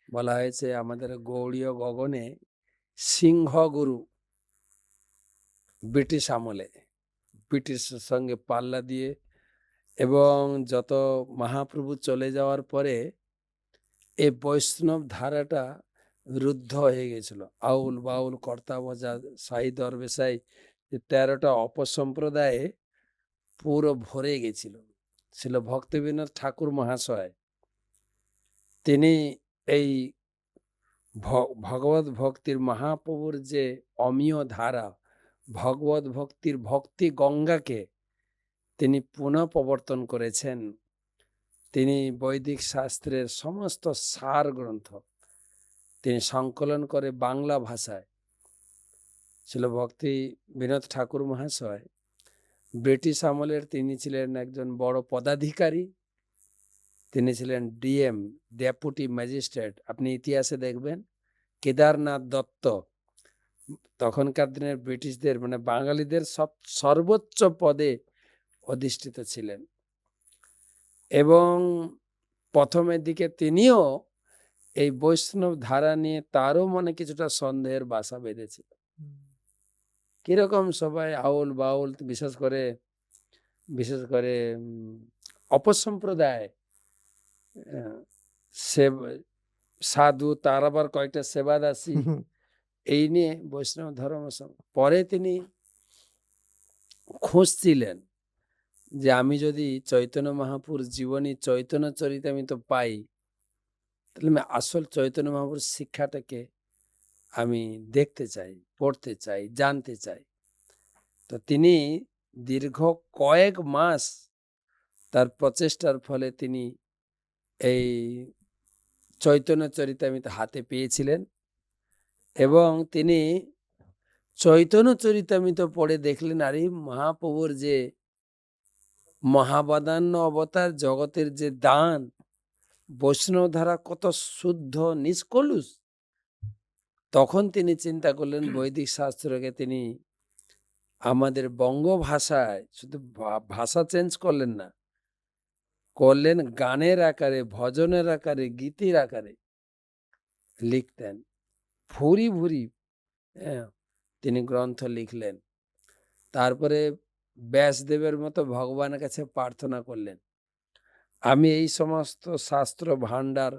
বলা হয়েছে আমাদের গৌড়ীয় গগনে সিংহ গুরু ব্রিটিশ আমলে ব্রিটিশের সঙ্গে পাল্লা দিয়ে এবং যত মহাপ্রভু চলে যাওয়ার পরে এই বৈষ্ণব ধারাটা রুদ্ধ হয়ে গেছিল। আউল বাউল কর্তা ভজা সাই দরবেশাই 13টা অপসম্প্রদায়ে পুরো ভরে গেছিল। ছিল ভক্তিবিনোদ ঠাকুর মহাশয়, তিনি এই ভগবত ভক্তির মহাপ্রভুর যে অমীয় ধারা, ভগবত ভক্তির ভক্তি গঙ্গাকে তিনি পুনঃ প্রবর্তন করেছেন। তিনি বৈদিক শাস্ত্রের সমস্ত সার গ্রন্থ তিনি সংকলন করে বাংলা ভাষায়। ছিল ভক্তি বিনোদ ঠাকুর মহাশয় ব্রিটিশ আমলের তিনি ছিলেন একজন বড় পদাধিকারী। তিনি ছিলেন ডিএম, ডেপুটি ম্যাজিস্ট্রেট। আপনি ইতিহাসে দেখবেন কেদারনাথ দত্ত তখনকার দিনের ব্রিটিশদের মানে বাঙালিদের সর্বোচ্চ পদে অধিষ্ঠিত ছিলেন। এবং প্রথমের দিকে তিনিও এই বৈষ্ণব ধারা নিয়ে তারও মনে কিছুটা সন্দেহের বাসা বেঁধেছিল। কিরকম সবাই আউল বাউল, বিশেষ করে অপসম্প্রদায়, সাধু, তার আবার কয়েকটা সেবাদাসী, এই নিয়ে বৈষ্ণব ধর্ম। পরে তিনি খুঁজছিলেন যে আমি যদি চৈতন্য মহাপুর জীবনী চৈতন্য চরিতামৃত পাই, তাহলে আমি আসল চৈতন্য মহাপুর শিক্ষাটাকে আমি দেখতে চাই, পড়তে চাই, জানতে চাই। তো তিনি দীর্ঘ কয়েক মাস তার প্রচেষ্টার ফলে তিনি এই চৈতন্য চরিতামৃত হাতে পেয়েছিলেন এবং তিনি চৈতন্য চরিতামৃত পড়ে দেখলেন, আরে মহাপ্রভুর যে মহাবদান্য অবতার, জগতের যে দান, বৈষ্ণব ধারা কত শুদ্ধ নিষ্কলুষ। তখন তিনি চিন্তা করলেন বৈদিক শাস্ত্রকে তিনি আমাদের বঙ্গ ভাষায় শুধু ভাষা চেঞ্জ করলেন না, করলেন গানের আকারে, ভজনের আকারে, গীতির আকারে লিখতেন। ভুরি ভুরি তিনি গ্রন্থ লিখলেন। তারপরে ব্যাসদেবের মতো ভগবানের কাছে প্রার্থনা করলেন, আমি এই সমস্ত শাস্ত্র ভাণ্ডার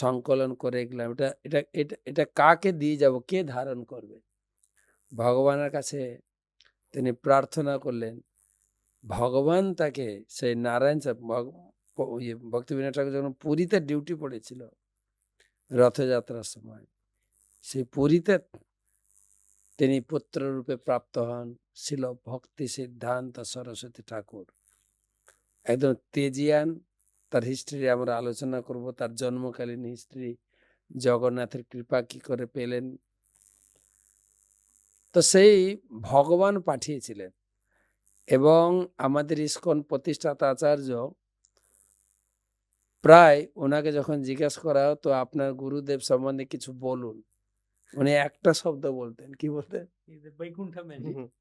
সংকলন করে গেলাম, এটা এটা এটা এটা কাকে দিয়ে যাব, কে ধারণ করবে? ভগবানের কাছে তিনি প্রার্থনা করলেন। ভগবান তাকে সেই নারায়ণ ভক্তিবিনোদ ঠাকুর যখন পুরীতে ডিউটি পড়েছিল রথযাত্রার সময়, সেই পুরীতে তিনি পুত্র রূপে প্রাপ্ত হন ছিল ভক্তি সিদ্ধান্ত সরস্বতী ঠাকুর। একদম তেজিয়ান। তার হিস্ট্রি আমরা আলোচনা করব, তার জন্মকালীন হিস্ট্রি, জগন্নাথের কৃপা কি করে পেলেন। তো সেই ভগবান পাঠিয়েছিলেন। এবং আমাদের ইস্কন প্রতিষ্ঠাতা আচার্য প্রায় ওনাকে যখন জিজ্ঞাসা করা হতো আপনার গুরুদেব সম্বন্ধে কিছু বলুন, উনি একটা শব্দ বলতেন। কি বলতেন? বৈকুণ্ঠ।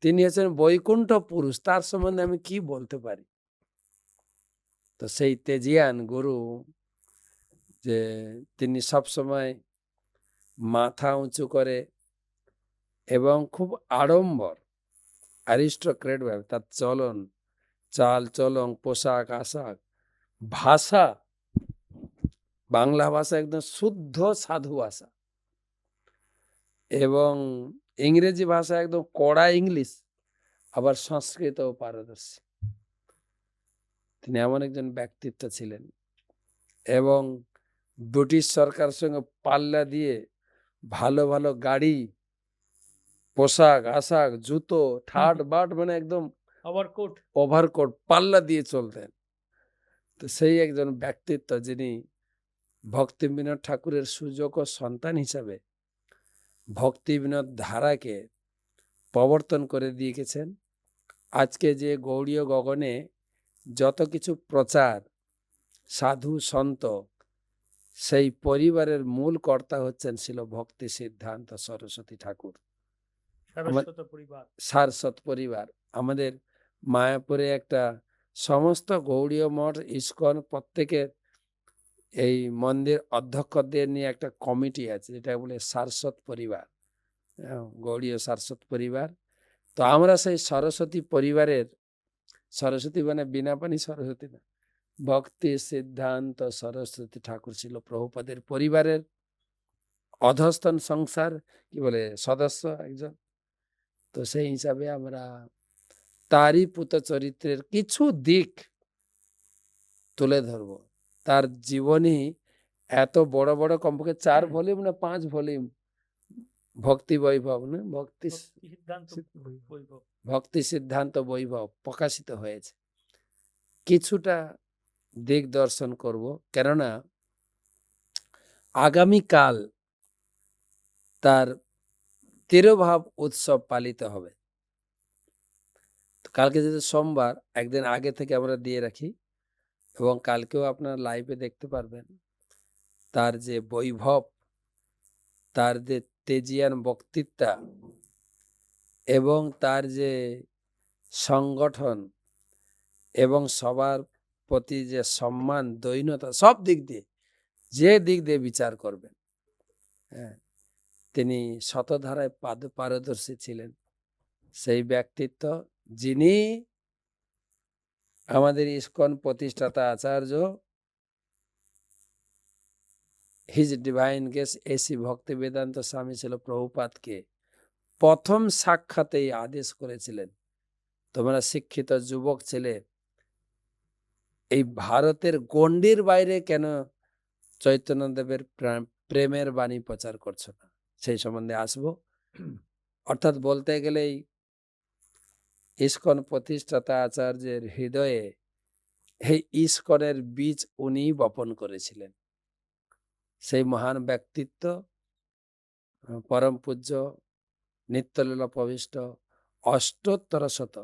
তিনি হচ্ছেন বৈকুণ্ঠ পুরুষ, তার সম্বন্ধে আমি কি বলতে পারি? তো সেই তেজিয়ান গুরু যে তিনি সবসময় মাথা উঁচু করে এবং খুব আড়ম্বর, অ্যারিস্টোক্রেট ভাবে তার চলন, চাল চলন, পোশাক আশাক, ভাষা, বাংলা ভাষা একদম শুদ্ধ সাধু ভাষা এবং ইংরেজি ভাষা একদম কড়া ইংলিশ, আবার সংস্কৃতও পারদর্শী। তিনি এমন একজন ব্যক্তিত্ব ছিলেন এবং ব্রিটিশ সরকারের সঙ্গে পাল্লা দিয়ে ভালো ভালো গাড়ি, পোশাক আশাক, জুতো, ঠাট বাট, মানে একদম ওভারকোট পাল্লা দিয়ে চলতেন। তো সেই একজন ব্যক্তিত্ব যিনি ভক্তি বিনোদ ঠাকুরের সুযোগ্য সন্তান হিসাবে ভক্তি বিনোদ ধারাকে প্রবর্তন করে দিয়ে গেছেন। আজকে যে গৌড়ীয় গগনে যত কিছু প্রচার, সাধু সন্ত, সেই পরিবারের মূল কর্তা হচ্ছেন ছিল ভক্তি সিদ্ধান্ত সরস্বতী ঠাকুর, সারস্বত পরিবার। আমাদের মায়াপুরে একটা সমস্ত গৌড়ীয় মঠ, ইস্কন, প্রত্যেকের এই মন্দির অধ্যক্ষদের নিয়ে একটা কমিটি আছে, যেটা বলে সারস্বত পরিবার, গৌড়ীয় সারস্বত পরিবার। তো আমরা সেই সরস্বতী পরিবারের, সরস্বতী মানে বিনা পানি সরস্বতী না, ভক্তি সিদ্ধান্ত সরস্বতী ঠাকুর ছিল প্রভুপাদের পরিবারের অধস্তন সংসার কি বলে সদস্য একজন। তো সেই হিসাবে আমরা তারই পুত চরিত্রের কিছু দিক তুলে ধরব। তার জীবনী এত বড় বড়, কমপক্ষে 4 ভলিউম না 5 ভলিউম, ভক্তি বৈভব না ভক্তি সিদ্ধান্ত বৈভব প্রকাশিত হয়েছে। কিছুটা দিক দর্শন করব, কেননা আগামীকাল তার তিরোভাব উৎসব পালিত হবে। কালকে যেহেতু সোমবার, একদিন আগে থেকে আমরা দিয়ে রাখি, এবং কালকেও আপনারা লাইভে দেখতে পারবেন তার যে বৈভব, তার যে তেজিয়ান বক্তৃতা, এবং তার যে সংগঠন, এবং সবার প্রতি যে সম্মান, দৈন্যতা, সব দিক দিয়ে, যে দিক দিয়ে বিচার করবেন, হ্যাঁ, তিনি শতধারায় পারদর্শী ছিলেন। সেই ব্যক্তিত্ব, যিনি আমাদের ইস্কন প্রতিষ্ঠাতা আচার্য হিজ ডিভাইন গেস এসি ভক্তি বেদান্ত স্বামী ছিল প্রভুপাদকে প্রথম সাক্ষাতেই আদেশ করেছিলেন, তোমরা শিক্ষিত যুবক ছেলে এই ভারতের গণ্ডির বাইরে কেন চৈতন্যদেবের প্রেমের বাণী প্রচার করছো না? সেই সম্বন্ধে আসবো। অর্থাৎ বলতে গেলেই ইস্কন প্রতিষ্ঠাতা আচার্যের হৃদয়ে এই ইস্কনের বীজ উনি বপন করেছিলেন। সেই মহান ব্যক্তিত্ব পরম পূজ্য নিত্যলীলা প্রবিষ্ট অষ্টোত্তর শত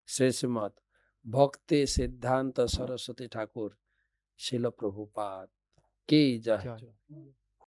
শ্রী শ্রীমৎ ভক্তি সিদ্ধান্ত সরস্বতী ঠাকুর শিল প্রভুপাদ কি জয়।